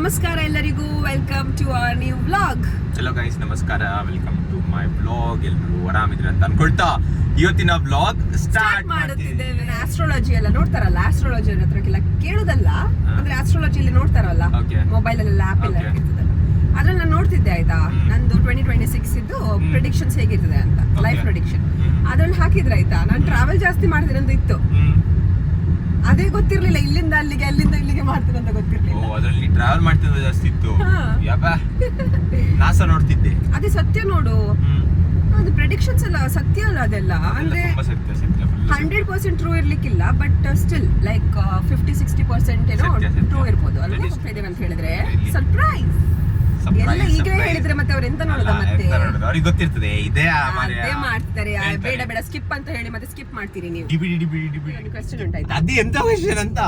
ನಮಸ್ಕಾರ ಎಲ್ಲರಿಗೂ, welcome to our new vlog. Hello guys, ನಮಸ್ಕಾರ, ವೆಲ್ಕಮ್ ಟು ಮೈ ವ್ಲಾಗ್. ಎಲ್ಲರೂ ಆರಾಮಿದ್ರೆ ಅಂತ ಅನ್ಕೊಳ್ತಾ ಇವತ್ತಿನ ವ್ಲಾಗ್ ಸ್ಟಾರ್ಟ್ ಮಾಡುತ್ತಿದ್ದೇವೆ. ಆಸ್ಟ್ರಾಲಜಿ ಎಲ್ಲ ನೋಡ್ತಾರಲ್ಲ, ಆಸ್ಟ್ರಾಲಜಿ ಹತ್ರಕ್ಕೆಲ್ಲ ಕೇಳುದಲ್ಲ, ಅಂದ್ರೆ ಆಸ್ಟ್ರಾಲಜಿಯಲ್ಲಿ ನೋಡ್ತಾರಲ್ಲ ಮೊಬೈಲ್ ಅಲ್ಲಿ ಆಪ್ ಎಲ್ಲ ಇರ್ತದಲ್ಲ, ಅದ್ರಲ್ಲಿ ನಾನು ನೋಡ್ತಿದ್ದೆ ಆಯ್ತಾ. ನಂದು 2026 ಇದ್ದು ಪ್ರಿಡಿಕ್ಷನ್ಸ್ ಹೇಗಿರ್ತದೆ ಅಂತ, ಲೈಫ್ ಪ್ರಿಡಿಕ್ಷನ್ ಅದ್ರಲ್ಲಿ ಹಾಕಿದ್ರೆ ಆಯ್ತಾ. ನಾನು ಟ್ರಾವೆಲ್ ಜಾಸ್ತಿ ಮಾಡ್ತೀನಿ ಅಂತ ಇತ್ತು, ಅದೇ ಗೊತ್ತಿರ್ಲಿಲ್ಲ. ಇಲ್ಲಿಂದ ಅಲ್ಲಿಗೆ, ಅಲ್ಲಿಂದ ಇಲ್ಲಿಗೆ ಮಾಡ್ತೀನಿ ಅಂತ ಗೊತ್ತಿರ್ಲಿಲ್ಲ. ಅದರಲ್ಲಿ ಟ್ರಾವೆಲ್ ಮಾಡ್ತಿದ್ದ ಜಾಸ್ತಿ ಇತ್ತು. ನಾಸ ನೋಡ್ತಿದ್ದೆ. ಅದೇ ಸತ್ಯ ನೋಡು, ಅದು ಪ್ರೆಡಿಕ್ಷನ್ಸ್ ಎಲ್ಲ ಸತ್ಯ ಅಲ್ಲ ಅದೆಲ್ಲ. ಅಂದ್ರೆ 100% ಟ್ರೂ ಇರ್ಲಿಕ್ಕಿಲ್ಲ, ಬಟ್ ಸ್ಟಿಲ್ ಲೈಕ್ 50-60% ಏನೋ ಟ್ರೂ ಇರ್ಬೋದು ಅಲ್ವಾ. ಹೋಗ್ತಾ ಅಂತ ಹೇಳಿದ್ರೆ ಸರ್ಪ್ರೈಸ್ ಎಲ್ಲ ಈಗ ಹೇಳಿದ್ರೆ ಮತ್ತೆ ಅವ್ರು ಎಂತ ನೋಡುದ, ಮತ್ತೆ ಅವ್ರಿಗೆ ಗೊತ್ತಿರ್ತದೆ ಇದೇ ಮಾಡ್ತಾರೆ. ಬೇಡ ಬೇಡ ಸ್ಕಿಪ್ ಅಂತ ಹೇಳಿ ಮತ್ತೆ ಸ್ಕಿಪ್ ಮಾಡ್ತೀರಿ ನೀವು. ಕ್ವೆಶ್ಚನ್ ಉಂಟಾಯ್ತಾ, ಅದೇ ಎಂತ ಕ್ವೆಶ್ಚನ್ ಅಂತ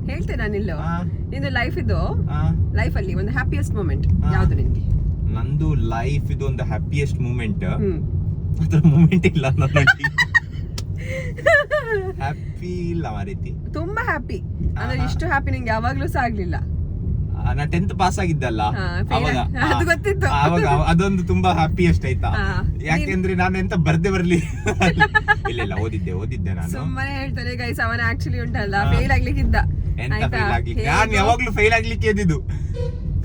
ಹೇಳ್ತೇನೆ ನಾನಿಲ್ಲೋ. ನಿಂದು ಲೈಫ್ ಇದು, ಲೈಫ್ ಅಲ್ಲಿ ಒಂದು ಹ್ಯಾಪಿಯೆಸ್ಟ್ ಮೂಮೆಂಟ್ ಯಾವ್ದು ನಿನ್ಗೆ? ನಂದು ಲೈಫ್ ಇದು ಒಂದು ಹ್ಯಾಪಿಯೆಸ್ಟ್ ಮೂಮೆಂಟ್. ಅದ್ರ ಮೂಮೆಂಟ್ ಇಲ್ಲ ನನ್ನಲ್ಲಿ. ಹ್ಯಾಪಿ ಇಲ್ಲ ಮಾರೀತಿ, ತುಂಬಾ ಹ್ಯಾಪಿ. ಅಂದ್ರೆ ಇಷ್ಟು ಹ್ಯಾಪಿ ನಿಂಗೆ ಯಾವಾಗ್ಲೂ ಸಹ ಆಗ್ಲಿಲ್ಲ. ನಾ 10th ಪಾಸ್ ಆಗಿದ್ದಲ್ಲ ಅದು ಗೊತ್ತಿತ್ತು. ಅವಾಗ ಅದೊಂದು ತುಂಬಾ ಹ್ಯಾಪಿಯೆಸ್ಟ್ ಆಯ್ತಾ. ಯಾಕೆಂದ್ರೆ ನಾನು ಎಂತ ಬರ್ದೆ ಬರ್ಲಿ ಇಲ್ಲ ಓದಿದ್ದೆ ನಾನು. ಸುಮ್ಮನೆ ಹೇಳ್ತಾರೆ ಗೈಸ್, ಅವನ ಆಕ್ಚುಲಿ ಉಂಟಲ್ಲ ಫೇಲ್ ಆಗ್ಲಿಕ್ಕಿದ್ದ. ಎಂತ ಫೇಲ್ ಆಗ್ಲಿಕ್ಕೆ, ನಾನು ಯಾವಾಗ್ಲೂ ಫೇಲ್ ಆಗ್ಲಿಕ್ಕೆ ಎದ್ದಿದ್ದು.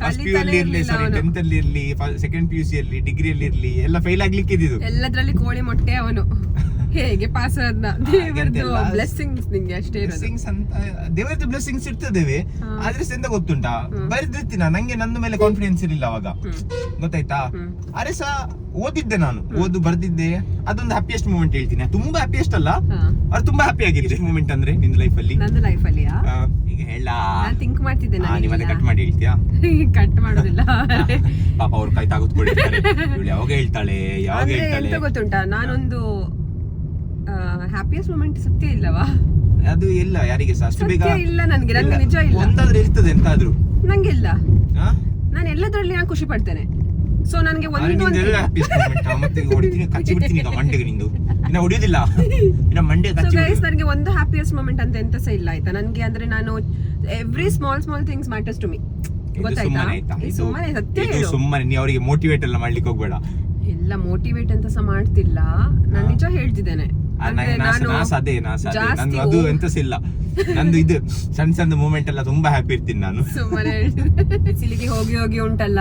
ಫಸ್ಟ್ PU ಅಲ್ಲಿ ಇರ್ಲಿ, ಸಾರಿ 10th ಅಲ್ಲಿ ಇರ್ಲಿ, ಸೆಕೆಂಡ್ PUC ಅಲ್ಲಿ, ಡಿಗ್ರಿಯಲ್ಲಿ ಇರ್ಲಿ, ಎಲ್ಲ ಫೇಲ್ ಆಗ್ಲಿಕ್ಕೆ ಇದ್ದಿದ್ದು. ಎಲ್ಲದ್ರಲ್ಲಿ ಕೋಳಿ ಮೊಟ್ಟೆ ಅವನು. ಹೇಗೆ ಪಾಸ್ ಆದ್ನ, ದೇವರದ್ದು ಬ್ಲೆಸ್ಸಿಂಗ್ಸ್ ನಿಂಗೆ ಅಷ್ಟೇ ಇರೋದು. ಬ್ಲೆಸ್ಸಿಂಗ್ಸ್ ಅಂತ ದೇವರದ್ದು ಬ್ಲೆಸ್ಸಿಂಗ್ಸ್ ಇರ್ತದೇವೆ. ಆದ್ರೆ ಎಂತ ಗೊತ್ತುಂಟಾ, ಬರೆದಿರ್ತೀನ, ನಂಗೆ ನನ್ನ ಮೇಲೆ ಕಾನ್ಫಿಡೆನ್ಸ್ ಇರಲಿಲ್ಲ ಅವಾಗ, ಗೊತ್ತಾಯ್ತಾ. ಅರೆ ಸಹ ಓದಿದ್ದೆ ನಾನು, ಬರ್ದಿದ್ದೆ. ಅದೊಂದು ಹ್ಯಾಪಿಯೆಸ್ಟ್ ಮೂಮೆಂಟ್ ಹೇಳ್ತೀನಿ. ತುಂಬಾ ಹ್ಯಾಪಿಯೆಸ್ಟ್ ಅಲ್ಲ, ಅದು ತುಂಬಾ ಹ್ಯಾಪಿ ಆಗಿದೆ ಮೂಮೆಂಟ್. ಅಂದ್ರೆ ನಿನ್ನ ಲೈಫ್ ಅಲ್ಲಿ? ನನ್ನ ಲೈಫ್ ಅಲ್ಲಿ ಈಗ ಹೇಳ, ನಾನು ಥಿಂಕ್ ಮಾಡ್ತಿದ್ದೆ. ನೀವೇ ಕಟ್ ಮಾಡಿ ಹೇಳ್ತೀಯಾ? ಕಟ್ ಮಾಡೋದಿಲ್ಲ ಪಾಪ ಅವ್ರ ಕೈ ತಾಗುತ್ಕೊಳ್ತಾರೆ. ಯಾವಾಗ ಹೇಳ್ತಾಳೆ, ಯಾವಾಗ ಹೇಳ್ತಾಳೆ ಎಂತ ಗೊತ್ತುಂಟಾ, ನಾನೊಂದು ಹ್ಯಾಪಿಯೆಸ್ಟ್ ಮೂಮೆಂಟ್ ಸತ್ಯ ಇಲ್ಲವಾ? ಅದು ಇಲ್ಲ ಯಾರಿಗೆ ಸಹ ಅಷ್ಟು ಬೇಗ ಇಲ್ಲ. ನನ್ಗೆ ನಿಜ ಇಲ್ಲ. ಒಂದಾದ್ರೂ ಇರ್ತದೆ ಎಂತಾದ್ರೂ. ನಂಗೆ ಇಲ್ಲ. ನಾನು ಎಲ್ಲದರಲ್ಲಿ ನಾನು ಖುಷಿ ಪಡ್ತೇನೆ. ಸೊ ನನಗೆ ಮತ್ತೆ ಹೊಡಿತೀನಿ, ಕಚ್ಚಿ ಬಿಡ್ತೀನಿ ಈಗ ಮಂಡೆಗೆ. ನಿಂದು ಇನ್ನ ಹೊಡಿಯೋದಿಲ್ಲ, ಇನ್ನ ಮಂಡೆ ಕಚ್ಚಿ. ಗೈಸ್, ನನಗೆ ಒಂದು ಹ್ಯಾಪಿಯೆಸ್ಟ್ ಮೂಮೆಂಟ್ ಅಂತ ಎಂತ ಸಹ ಇಲ್ಲ ಆಯ್ತಾ. ನನಗೆ ಅಂದ್ರೆ ನಾನು every small things matters to me, ಗೊತ್ತಾಯ್ತಾ. ಸುಮ್ಮನೆ ಸತ್ಯ ಹೇಳು. ಸುಮ್ಮನೆ ನೀ ಅವರಿಗೆ ಮೋಟಿವೇಟ್ ಎಲ್ಲ ಮಾಡ್ಲಿಕ್ಕೆ ಹೋಗ್ಬೇಡ. ಎಲ್ಲ ಮೋಟಿವೇಟ್ ಅಂತ ಸಹ ಮಾಡ್ತಿಲ್ಲ, ನಾನು ನಿಜ ಹೇಳ್ತಿದ್ದೇನೆ. ಅದು ಎಂತ ಇಲ್ಲ, ನಂದು ಇದು ಸಣ್ಣ ಸಣ್ಣ ಮೂಮೆಂಟ್ ಎಲ್ಲ ತುಂಬಾ ಹ್ಯಾಪಿ ಇರ್ತೀನಿ ನಾನು. ಸುಮ್ಮನೆ ಸಿಲಿಗೆ ಹೋಗಿ ಹೋಗಿ ಉಂಟಲ್ಲ,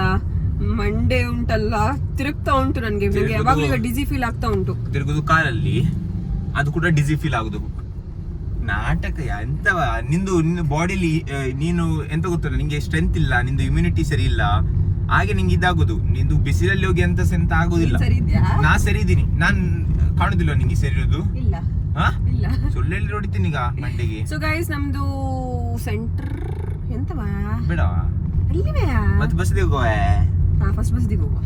ಮಂಡೆ ಉಂಟಲ್ಲ ತಿರುಗ್ತಾ ಉಂಟು. ನನ್ಗೆ ಯಾವಾಗ್ಲೂ ಈಗ ಡಿಸಿ ಫೀಲ್ ಆಗ್ತಾ ಉಂಟು. ತಿರುಗುದು ಕಾರಲ್ಲಿ, ಅದು ಕೂಡ ಡಿಸಿ ಫೀಲ್ ಆಗುದು. ನಾಟಕ ಎಂತವ ನಿಂದು ಬಾಡಿಲಿ. ನೀನು ಎಂತ ಗೊತ್ತಿಲ್ಲ, ನಿಂಗೆ ಸ್ಟ್ರೆಂತ್ ಇಲ್ಲ, ನಿಂದು ಇಮ್ಯುನಿಟಿ ಸರಿ ಇಲ್ಲ, ಹಾಗೆ ನಿಂಗೆ ಇದಾಗುದು. ನಿಂದು ಬಿಸಿಲಲ್ಲಿ ಹೋಗಿ ಎಂತ ಆಗುದಿಲ್ಲ. ನಾ ಸರಿ ಇದೀನಿ, ನಾನ್ ಕಾಣುದಿಲ್ಲ ನಿಂಗೆ ಸರಿ ಇರೋದು. ಇಲ್ಲ ಇಲ್ಲ, ಸುಳ್ಳೆಲ್ಲಿ ನೋಡಿತೀನಿ ಈಗ ಮಂಡೆಗೆ. ಸೊ ಗೈಸ್, ನಮ್ದು ಸೆಂಟರ್ ಎಂತವಾ ಬೇಡ ಅಲ್ಲಿವೇ, ಮತ್ತೆ ಬಸ್ಗೆ ಹೋಗುವ. ಫಸ್ಟ್ ಬಸ್ಗೆ ಹೋಗುವ.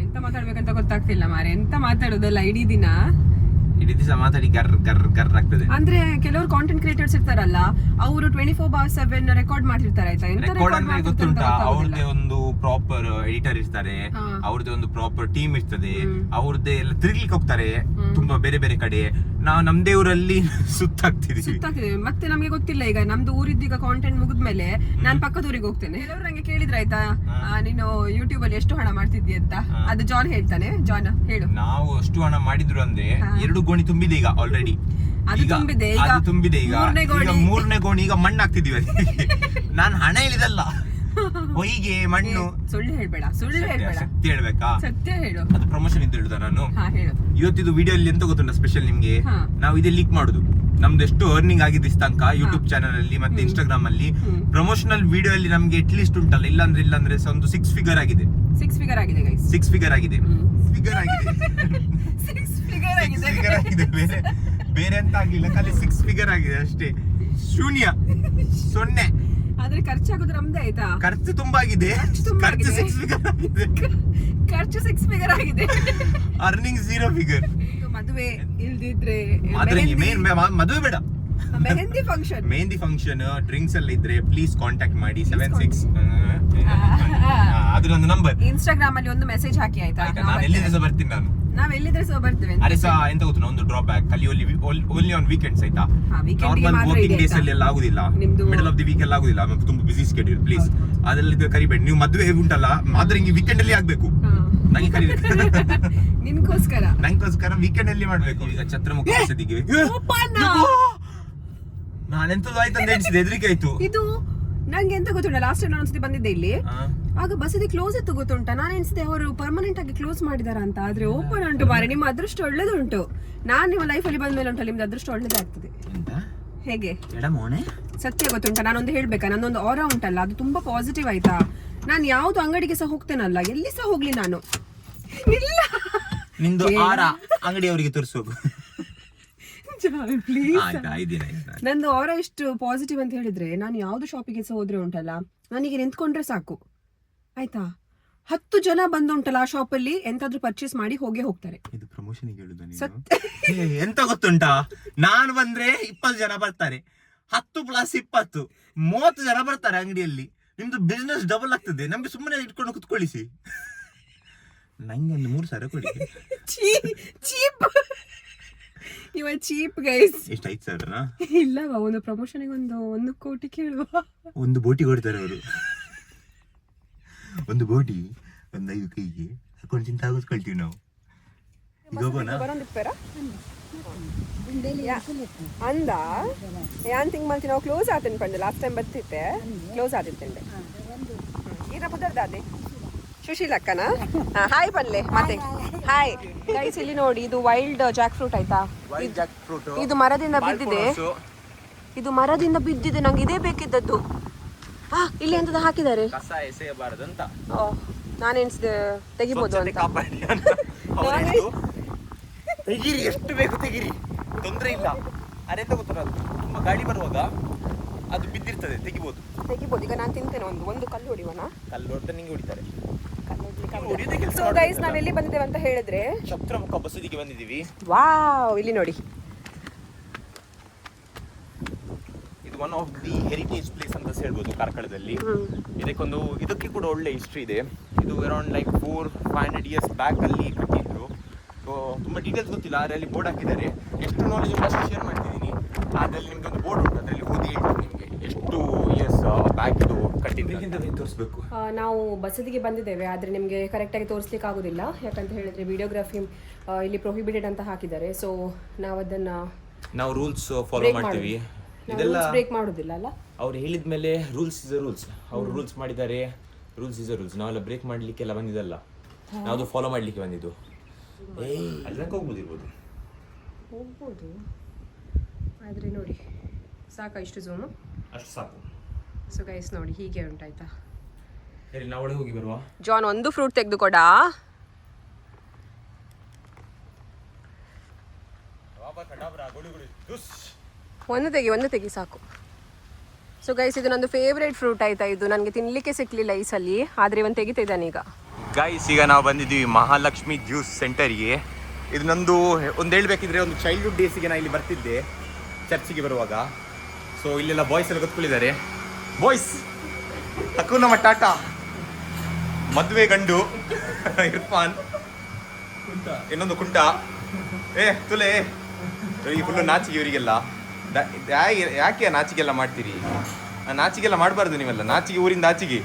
ಎಂತ ಮಾತಾಡ್ಬೇಕಂತ ಗೊತ್ತಾಗ್ತಿಲ್ಲ ಮಾರೆ, ಎಂತ ಮಾತಾಡೋದಲ್ಲ ಇಡೀ ದಿನ ಮಾತಾಡಿ ಗರ್ ಆಗ್ತದೆ. ಅಂದ್ರೆ ಕೆಲವರು ಕಾಂಟೆಂಟ್ ಕ್ರಿಯೇಟರ್ಸ್ ಇರ್ತಾರಲ್ಲ, ಅವರು 24/7 ರೆಕಾರ್ಡ್ ಮಾಡ್ತಿರ್ತಾರೆ ಆಯ್ತಾ. ರೆಕಾರ್ಡ್ ಗೊತ್ತುಂಟಾ, ಅವ್ರದ್ದೇ ಒಂದು ಪ್ರಾಪರ್ ಎಡಿಟರ್ ಇರ್ತಾರೆ, ಅವ್ರದ್ದೇ ಒಂದು ಪ್ರಾಪರ್ ಟೀಮ್ ಇರ್ತದೆ, ಅವ್ರದ್ದೇ ಎಲ್ಲ ತಿರ್ಗ್ಲಿಕ್ಕೆ ಹೋಗ್ತಾರೆ ತುಂಬಾ ಬೇರೆ ಬೇರೆ ಕಡೆ. ನಾವು ನಮ್ದೇ ಊರಲ್ಲಿ ಸುತ್ತಾಗ್ತಿದೀವಿ. ಮತ್ತೆ ನಮ್ಗೆ ಗೊತ್ತಿಲ್ಲ, ಈಗ ನಮ್ದು ಊರಿದ್ದೀಗ ಕಾಂಟೆಂಟ್ ಮುಗಿದ್ಮೇಲೆ ನಾನು ಪಕ್ಕದ ಊರಿಗೆ ಹೋಗ್ತೇನೆ. ಕೆಲವರು ನಂಗೆ ಕೇಳಿದ್ರೆ ಆಯ್ತಾ, ನೀನು ಯೂಟ್ಯೂಬ್ ಅಲ್ಲಿ ಎಷ್ಟು ಹಣ ಮಾಡ್ತಿದ್ದಿ ಅಂತ. ಅದು ಜಾನ್ ಹೇಳ್ತಾನೆ. ಜಾನ್ ಹೇಳು. ನಾವು ಅಷ್ಟು ಹಣ ಮಾಡಿದ್ರು ಅಂದ್ರೆ 2 ಗೋಣಿ ತುಂಬಿದೆ ಈಗ ಆಲ್ರೆಡಿ. ಅದು ತುಂಬಿದೆ ಈಗ ಮೂರನೇ ಗೋಣಿ ಈಗ ಮಣ್ಣು ಹಾಕ್ತಿದೀವಿ. ನಾನು ಹಣ ಹೇಳಿದಲ್ಲ, ಹೊಯ್ಗೆ ಮಣ್ಣು. ಸುಳ್ಳು ಹೇಳ್ಬೇಡ, ಸತ್ಯ ಹೇಳ್ಬೇಕಾ? ಸತ್ಯ ಹೇಳು. ಅದು ಪ್ರಮೋಷನ್ ಇದ್ದು ಹೇಳುದ ನಾನು. ಇವತ್ತಿದು ವಿಡಿಯೋ ಅಲ್ಲಿ ಎಂತ ಗೊತ್ತುಂಟ ಸ್ಪೆಷಲ್ ನಿಮ್ಗೆ? ನಾವು ಇದೇ ಲೀಕ್ ಮಾಡುದು ನಮ್ದು ಎಷ್ಟು ಅರ್ನಿಂಗ್ ಆಗಿದೆ ಇಷ್ಟ ತನಕ ಯೂಟ್ಯೂಬ್ ಚಾನಲ್ ಅಲ್ಲಿ ಮತ್ತೆ ಇನ್ಸ್ಟಾಗ್ರಾಮ್ ಅಲ್ಲಿ. ಪ್ರಮೋಷನಲ್ ವಿಡಿಯೋ ಅಲ್ಲಿ ನಮ್ಗೆ ಅಟ್ ಲೀಸ್ಟ್ ಉಂಟಲ್ಲ, ಇಲ್ಲಾಂದ್ರೆ ಒಂದು 6 ಫಿಗರ್ ಆಗಿದೆ. 6 ಫಿಗರ್ ಆಗಿದೆ ಗೈಸ್. 6 ಫಿಗರ್ ಆಗಿದೆ. ಬೇರೆ ಅಂತ ಆಗಿಲ್ಲ, ಖಾಲಿ 6 ಫಿಗರ್ ಆಗಿದೆ ಅಷ್ಟೇ. ಶೂನ್ಯ, 0. ಆದ್ರೆ ಖರ್ಚಾಗೋದು ನಮ್ದೇ ಆಯ್ತಾ. ಖರ್ಚು ತುಂಬಾ ಆಗಿದೆ. ಖರ್ಚು 6 ಫಿಗರ್ ಆಗಿದೆ. ಖರ್ಚು 6 ಫಿಗರ್ ಆಗಿದೆ. Earning 0 figure. ಮದುವೆ ಇಲ್ದಿದ್ರೆ, ಮದುವೆ ಬೇಡ, ಮೆಹಂದಿ ಫಂಕ್ಷನ್ ಡ್ರಿಂಕ್ಸ್ ಎಲ್ಲ ಇದ್ರೆ ಪ್ಲೀಸ್ ಕಾಂಟ್ಯಾಕ್ಟ್ ಮಾಡಿ 76. ಅದರೊಂದು ನಂಬರ್. ಇನ್ಸ್ಟಾಗ್ರಾಮ್ ಅಲ್ಲಿ ಒಂದು ಮೆಸೇಜ್ ಹಾಕಿ ಆಯ್ತಾ. ನಾನು ಎಲ್ಲಿಂದ ಬರ್ತೀನಿ. ನಾವ್ ಎಲ್ಲಿದ್ರೆ ಸಹ ಬರ್ತೇವೆ. ಅರೆ ಸಹ ಎಂತ ಗೊತ್ತು ಒಂದು ಡ್ರಾಬ್ಯಾಕ್ ಅಲ್ಲಿ ಓನ್ಲಿ ಆನ್ ವೀಕೆಂಡ್ಸ್ ಆಯ್ತಾ. weekend ಗೆ ನಾರ್ಮಲ್ ಮಾತ್ರ ವರ್ಕಿಂಗ್ ಇದೆ ಡೇಸ್ ಆಯ್ತಾ? ಅಲ್ಲಿ ಎಲ್ಲ ಆಗುದಿಲ್ಲ, ಮಿಡಲ್ ಆಫ್ ದಿ ವೀಕ್ ಎಲ್ಲ ಆಗುದಿಲ್ಲ, ತುಂಬಾ ಬಿಸಿ ಸ್ಕೆಡ್ಯೂಲ್. ಪ್ಲೀಸ್ ಅದರಲ್ಲಿ ಕರಿಬೇಡಿ. ನೀವು ಮದುವೆ ಉಂಟಲ್ಲ ಮಾತ್ರ ಹಿಂಗೆ ವೀಕೆಂಡ್ ಅಲ್ಲಿ ಆಗ್ಬೇಕು. ನಂಗೆ ಕರಿಬೇಕು ನಂಗೋಸ್ಕರ ವೀಕೆಂಡ್ ಅಲ್ಲಿ ಮಾಡ್ಬೇಕು. ಈಗ ಛತ್ರಮುಖ ಬಸದಿಗೆ ನಾನೆಂತದ್ದು ಆಯ್ತು ಎಣಿಸಿದೆ, ಹೆದರಿಕೆ ಆಯ್ತು. ಇದು ನಂಗೆ ಎಂತ ಗೊತ್ತುಂಟ, ಲಾಸ್ಟ್ ಟೈಮ್ ನಾನು ಒಂದ್ಸತಿ ಬಂದಿದ್ದೆ ಇಲ್ಲಿ, ಆಗ ಬಸದಿ ಕ್ಲೋಸ್ ಇತ್ತು ಗೊತ್ತುಂಟ. ನಾನು ಎಣಿಸಿದೆ ಅವರು ಪರ್ಮನೆಂಟ್ ಆಗಿ ಕ್ಲೋಸ್ ಮಾಡಿದಾರ ಅಂತ, ಆದ್ರೆ ಓಪನ್ ಉಂಟು ಮಾರೆ. ನಿಮ್ಮ ಅದೃಷ್ಟ ಒಳ್ಳೇದುಂಟು. ನಾನ್ ನಿಮ್ಮ ಲೈಫ್ ಅಲ್ಲಿ ಬಂದ ಮೇಲೆ ಉಂಟಲ್ಲ, ನಿಮ್ದು ಅದೃಷ್ಟ ಒಳ್ಳೇದಾಗ್ತದೆ. ಹೇಗೆ ಸತ್ಯ ಗೊತ್ತುಂಟ, ನಾನೊಂದು ಹೇಳ್ಬೇಕಾ, ನನ್ನೊಂದು ಆರಾ ಉಂಟಲ್ಲ ಅದು ತುಂಬಾ ಪಾಸಿಟಿವ್ ಆಯ್ತಾ. ನಾನು ಯಾವ್ದು ಅಂಗಡಿಗೆ ಸಹ ಹೋಗ್ತೇನಲ್ಲ, ಎಲ್ಲಿ ಸಹ ಹೋಗ್ಲಿ ನಾನು ಇಲ್ಲ ನಿಂದು ಆರ ಅಂಗಡಿಯವರಿಗೆ ತೋರಿಸೋದು. ನಂದು ಆರಾ ಎಷ್ಟು ಪಾಸಿಟಿವ್ ಅಂತ ಹೇಳಿದ್ರೆ, ನಾನು ಯಾವ್ದು ಶಾಪಿಗೆ ಸಹ ಹೋದ್ರೆ ಉಂಟಲ್ಲ, ನನಗೆ ನಿಂತ್ಕೊಂಡ್ರೆ ಸಾಕು ಆಯ್ತಾ, 10 ಜನ ಬಂದುಂಟಲ್ಲ ಆ ಶಾಪ್ ಅಲ್ಲಿ ಎಂತಾದ್ರೂ ಪರ್ಚೇಸ್ ಮಾಡಿ ಹೋಗ್ತಾರೆ. ಇದು ಪ್ರಮೋಷನ್ ಎಂತ ಗೊತ್ತುಂಟಾ, ನಾನು ಬಂದ್ರೆ 20 ಜನ ಬರ್ತಾರೆ, 10 + 20 30 ಜನ ಬರ್ತಾರೆ ಅಂಗಡಿಯಲ್ಲಿ. ನಿಮ್ದು ಬಿಸ್ನೆಸ್ ಡಬಲ್ ಆಗ್ತದೆ. ನಮ್ಗೆ ಸುಮ್ಮನೆ ಇಟ್ಕೊಂಡು ಕುತ್ಕೊಳ್ಳಿಸಿ. ನಂಗೆ ಒಂದು 3 ಸಾವಿರ ಕೊಡಿ. ಚೀಪ್ ಇವ ಚೀಪ್ ಗೈಸ್. ಎಷ್ಟು 5 ಸಾವಿರನಾ? ಇಲ್ಲವಾ, ಒಂದು ಪ್ರಮೋಷನ್ಗೆ ಒಂದು 1 ಕೋಟಿ ಕೇಳುವ. ಒಂದು ಬೋಟಿ ಕೊಡ್ತಾರೆ ಅವರು. ಒಂದು ಬೋಟಿ ಒಂದು 5 ಕೈಗೆ ಹಾಕೊಂಡು ಚಿಂತ ಆಗೋಸ್ಕೊಳ್ತೀವಿ ನಾವು. ಈಗ ಹೋಗೋಣ ಅಂದ ಯಾನ್ ತಿಂಗ್ ಮಾಡ್ತೀನಿ. ನಾವು ಕ್ಲೋಸ್ ಆತೇನೆ ಪಂಡೆ, ಲಾಸ್ಟ್ ಟೈಮ್ ಬರ್ತಿದ್ದೆ ಕ್ಲೋಸ್ ಆದಿತ್ತಂಡೆ. ಈಗ ಬುದರ್ದಾದೆ ಸುಶೀಲ್ ಅಕ್ಕನ. ಹಾಯ್ ಪನ್ಲೆ ಮತ್ತೆ ಹಾಯ್ ಗೈಸ್. ಇಲ್ಲಿ ನೋಡಿ, ಇದು ವೈಲ್ಡ್ ಜಾಕ್ ಫ್ರೂಟ್ ಆಯ್ತಾ. ಇದು ಮರದಿಂದ ಬಿದ್ದಿದೆ, ಇದು ಮರದಿಂದ ಬಿದ್ದಿದೆ. ನಂಗೆ ಇದೇ ಬೇಕಿದ್ದದ್ದು. ಇಲ್ಲಿ ಎಂತದ ಹಾಕಿದ್ದಾರೆ, ಕಸ ಎಸೆಯಬಾರದಂತ. ನಾನು ಎಣಿಸಿದೆ ತೆಗಿಬೋದು ಅಂತ. ತೆಗೀರಿ, ಎಷ್ಟು ಬೇಕು ತೆಗೀರಿ, ತೊಂದರೆ ಇಲ್ಲ. ಅರೆಂತ ಗೊತ್ತಲ್ಲ, ತುಂಬಾ ಗಾಳಿ ಬರುವಾಗ ಅದು ಬಿದ್ದಿರ್ತದೆ, ತೆಗಿಬೋದು. ಈಗ ನಾನು ತಿಂತೇನೆ. ಒಂದು ಕಲ್ಲು ಹೊಡಿಯೋಣ. ಕಲ್ಲು ಹೊಡೆದ್ರೆ ನಿಂಗೆ ಹೊಡಿತಾರೆ. ಸೊ ಗೈಸ್, ನಾವ್ ಎಲ್ಲಿ ಬಂದಿದ್ದೇವೆ ಅಂತ ಹೇಳಿದ್ರೆ ಛತ್ರಮುಖ ಬಸದಿಗೆ ಬಂದಿದ್ದೀವಿ. ವಾವ್, ಇಲ್ಲಿ ನೋಡಿ, ಇದು one of the heritage place ಅಂತ ಹೇಳ್ಬೋದು ಕಾರ್ಕಳದಲ್ಲಿ. ಇದಕ್ಕೆ ಕೂಡ ಒಳ್ಳೆ ಹಿಸ್ಟ್ರಿ ಇದೆ. ಇದು ಅರೌಂಡ್ ಲೈಕ್ 400-500 ಇಯರ್ಸ್ ಬ್ಯಾಕ್ ಅಲ್ಲಿ ಕಟ್ಟಿದ್ರು. ಸೊ ತುಂಬಾ ಡೀಟೇಲ್ಸ್ ಗೊತ್ತಿಲ್ಲ, ಆದರೆ ಅಲ್ಲಿ ಬೋರ್ಡ್ ಹಾಕಿದ್ದಾರೆ. ಎಷ್ಟು ನಾಲೆಜ್ ಉಂಟು ಅಷ್ಟು ಶೇರ್ ಮಾಡ್ತಿದ್ದೀನಿ. ಅದರಲ್ಲಿ ನಿಮ್ಗೆ ಒಂದು ಬೋರ್ಡ್ ಉಂಟು, ಅದರಲ್ಲಿ ಓದಿ ಹೇಳ್ತೀನಿ ನಿಮಗೆ ಎಷ್ಟು ಇಯರ್ಸ್ ಬ್ಯಾಕ್ ಇದು ಕಟ್ಟಿದ್ದು ತೋರಿಸ್ಬೇಕು. ನಾವು ಬಸದಿಗೆ ಬಂದಿದ್ದೇವೆ, ಆದರೆ ನಿಮಗೆ ಕರೆಕ್ಟಾಗಿ ತೋರಿಸ್ಲಿಕ್ಕೆ ಆಗೋದಿಲ್ಲ. ಯಾಕಂತ ಹೇಳಿದ್ರೆ ವಿಡಿಯೋಗ್ರಫಿ ಇಲ್ಲಿ ಪ್ರೊಹಿಬಿಟೆಡ್ ಅಂತ ಹಾಕಿದ್ದಾರೆ. ಸೊ ನಾವು ರೂಲ್ಸ್ ಫಾಲೋ ಮಾಡ್ತೀವಿ. ಇದೆಲ್ಲ ಬ್ರೇಕ್ ಮಾಡೋದಿಲ್ಲ ಅಲ್ಲ. ಅವ್ರು ಹೇಳಿದ ಮೇಲೆ ರೂಲ್ಸ್ ಇಸ್ ಅ ರೂಲ್ಸ್. ಅವ್ರು ರೂಲ್ಸ್ ಮಾಡಿದ್ದಾರೆ, ರೂಲ್ಸ್ ಇಸ್ ಅ ರೂಲ್ಸ್. ನಾವೆಲ್ಲ ಬ್ರೇಕ್ ಮಾಡ್ಲಿಕ್ಕೆಲ್ಲ ಬಂದಿದ್ದಲ್ಲ, ನಾವು ಫಾಲೋ ಮಾಡ್ಲಿಕ್ಕೆ ಬಂದಿದ್ದು. ಹೋಗ್ಬೋದು ಆದರೆ ನೋಡಿ, ಸಾಕಾ ಇಷ್ಟು ಝೂಮು? ಅಷ್ಟು ಸಾಕು. ಸೊ ಗೈಸ್ ನೋಡಿ, ಹೀಗೆ ಉಂಟಾಯ್ತಾ. ನಾವು ಒಳಗೆ ಹೋಗಿ ಬರುವ. ಜಾನ್, ಒಂದು ಫ್ರೂಟ್ ತೆಗೆದುಕೊಡ. ಒಂದು ತೆಗಿ ಸಾಕು. ಸೊ ಗೈಸ್, ಇದು ನಂದು ಫೇವ್ರೇಟ್ ಫ್ರೂಟ್ ಆಯ್ತಾ. ಇದು ನನಗೆ ತಿನ್ಲಿಕ್ಕೆ ಸಿಕ್ಲಿಲ್ಲ ಈ ಸಲ, ಆದರೆ ಇವನ್ ತೆಗಿತಾ ಇದ್ದಾನೆ ಈಗ. ಗೈಸ್, ಈಗ ನಾವು ಬಂದಿದ್ದೀವಿ ಮಹಾಲಕ್ಷ್ಮಿ ಜ್ಯೂಸ್ ಸೆಂಟರ್ಗೆ. ಇದು ನಂದು ಒಂದು ಹೇಳ್ಬೇಕಿದ್ರೆ, ಒಂದು ಚೈಲ್ಡ್ಹುಡ್ ಡೇಸಿಗೆ ನಾನು ಇಲ್ಲಿ ಬರ್ತಿದ್ದೆ ಚರ್ಚಿಗೆ ಬರುವಾಗ. ಸೊ ಇಲ್ಲೆಲ್ಲ ಬಾಯ್ಸ್ ಎಲ್ಲ ಗೊತ್ಕೊಂಡಿದ್ದಾರೆ. ಬಾಯ್ಸ್ ಅಕ್ಕು ನಮ್ಮ ಟಾಟಾ ಮದುವೆ ಗಂಡು ಇರ್ಫಾನ್, ಇನ್ನೊಂದು ಕುಂಟ ತುಲೆ. ಈ ಫುಲ್ಲು ನಾಚಿಗೆ ಇವರಿಗೆಲ್ಲ. ಯಾಕೆ ನಾಚಿಗೆಲ್ಲ ಮಾಡ್ತೀರಿ? ನಾಚಿಗೆಲ್ಲ ಮಾಡಬಾರ್ದು ನೀವೆಲ್ಲ. ನಾಚಿಗೆ ಊರಿಂದ ಆಚಿಗೆ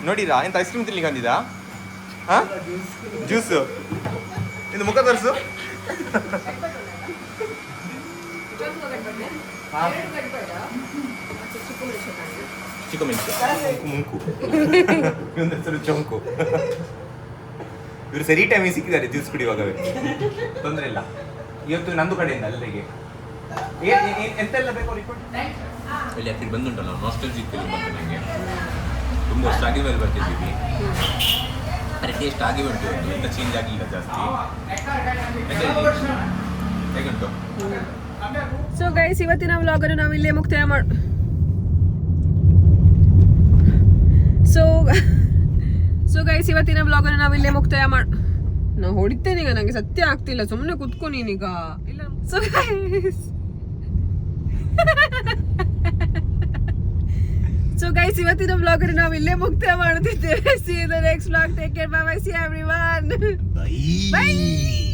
ನೋಡಿರಾ ಎಂತ ಐಸ್ ಕ್ರೀಮ್ ತಿನ್ಲಿಕ್ಕೆ ಬಂದಿದ್ದಾ? ಜ್ಯೂಸು ಇದು ಮುಖ ತೋರಿಸು. ಚಿಕ್ಕ ಮೆಣಸು ಮುಂಕು ಇವೊಂದು ಹೆಸರು ಚೊಂಕು. ಇವರು ಸರಿ ಟೈಮಿಗೆ ಸಿಕ್ಕಿದ್ದಾರೆ ಜ್ಯೂಸ್ ಕುಡಿಯುವಾಗವೇ. ತೊಂದರೆ ಇಲ್ಲ. ಇವತ್ತು ನಂದು ಕಡೆಯಿಂದ ಅಲ್ಲಿಗೆ ಎಂತೆಲ್ಲ ಬೇಕು ರಿಪೋರ್ಟ್ ಇಲ್ಲಿ ಯಾಕೆ ಬಂದುಂಟಲ್ಲ. ನಾಸ್ಟಲ್ಜಿಕ್ ಫೀಲಿಂಗ್ ಬಂತು ನನಗೆ. ತುಂಬ ವರ್ಷ ಆಗಿದ ಮೇಲೆ ಬರ್ತಿದ್ದೀವಿ. ಅದೇ ಟೇಸ್ಟ್ ಆಗಿ ಉಂಟು, ಎಂತ ಚೇಂಜ್ ಆಗಲಿಲ್ಲ ಜಾಸ್ತಿ. ಹೇಗುಂಟು? ಸೊ ಗೈಸ್, ಇವತ್ತಿನ ವ್ಲಾಗನ್ನು ನಾವು ಇಲ್ಲೇ ಮುಕ್ತಾಯ ಸೊ ಗೈಸ್, ಇವತ್ತಿನ ವ್ಲಾಗನ್ನು ನಾವು ಇಲ್ಲೇ ಮುಕ್ತಾಯ ನಾವು ಹೊಡಿತೇನೆ ಈಗ. ನಂಗೆ ಸತ್ಯ ಆಗ್ತಿಲ್ಲ, ಸುಮ್ಮನೆ ಕುತ್ಕೊ ನೀನೀಗ. ಇಲ್ಲ. ಸೊ ಗೈಸ್, ಇವತ್ತಿನ ವ್ಲಾಗನ್ನು ನಾವು ಇಲ್ಲೇ ಮುಕ್ತಾಯ ಮಾಡುತ್ತಿದ್ದೇವೆ. See you in the next vlog. Take care. Bye bye. See you everyone. Bye.